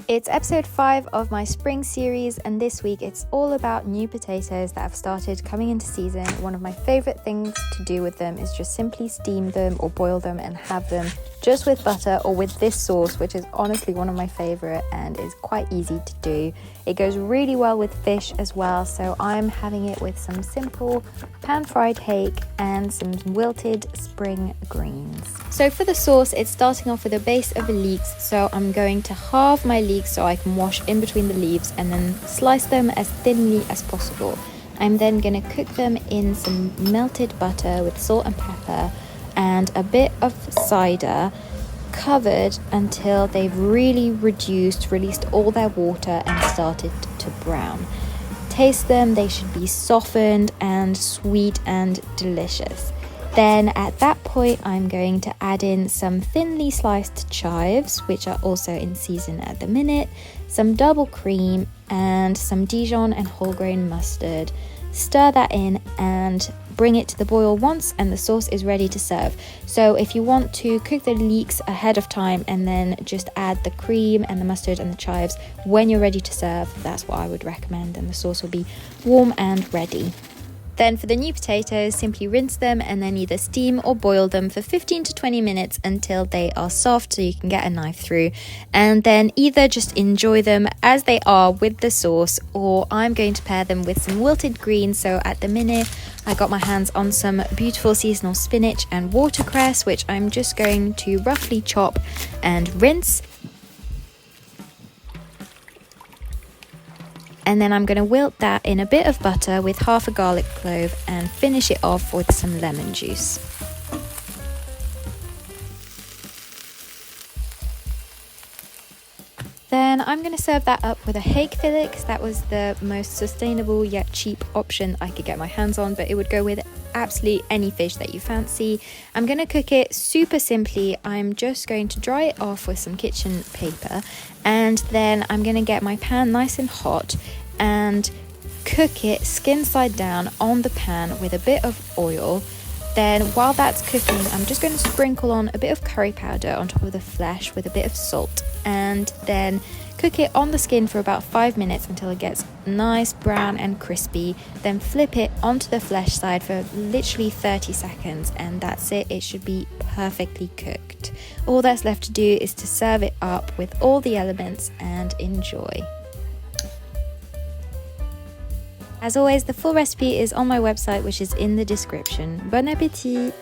It's episode 5 of my spring series, and this week it's all about new potatoes that have started coming into season. One of my favourite things to do with them is just simply steam them or boil them and have them just with butter or with this sauce, which is honestly one of my favourite and is quite easy to do. It goes really well with fish as well, so I'm having it with some simple pan-fried hake and some wilted spring greens. So for the sauce, it's starting off with a base of leeks, so I'm going to halve my leeks so I can wash in between the leaves and then slice them as thinly as possible. I'm then going to cook them in some melted butter with salt and pepper and a bit of cider, covered until they've really released all their water and started to brown. Taste them, they should be softened and sweet and delicious. Then at that point, I'm going to add in some thinly sliced chives, which are also in season at the minute, some double cream and some Dijon and whole grain mustard. Stir that in and bring it to the boil once and the sauce is ready to serve. So if you want to cook the leeks ahead of time and then just add the cream and the mustard and the chives when you're ready to serve, that's what I would recommend, and the sauce will be warm and ready. Then for the new potatoes, simply rinse them and then either steam or boil them for 15 to 20 minutes until they are soft so you can get a knife through. And then either just enjoy them as they are with the sauce, or I'm going to pair them with some wilted greens. So at the minute, I got my hands on some beautiful seasonal spinach and watercress, which I'm just going to roughly chop and rinse. And then I'm going to wilt that in a bit of butter with half a garlic clove and finish it off with some lemon juice. Then I'm going to serve that up with a hake fillet, because that was the most sustainable yet cheap option I could get my hands on, but it would go with absolutely any fish that you fancy. I'm going to cook it super simply. I'm just going to dry it off with some kitchen paper, and then I'm going to get my pan nice and hot and cook it skin side down on the pan with a bit of oil. Then while that's cooking, I'm just going to sprinkle on a bit of curry powder on top of the flesh with a bit of salt, and then cook it on the skin for about 5 minutes until it gets nice brown and crispy. Then flip it onto the flesh side for literally 30 seconds, and that's it. It should be perfectly cooked. All that's left to do is to serve it up with all the elements and enjoy. As always, the full recipe is on my website, which is in the description. Bon appétit!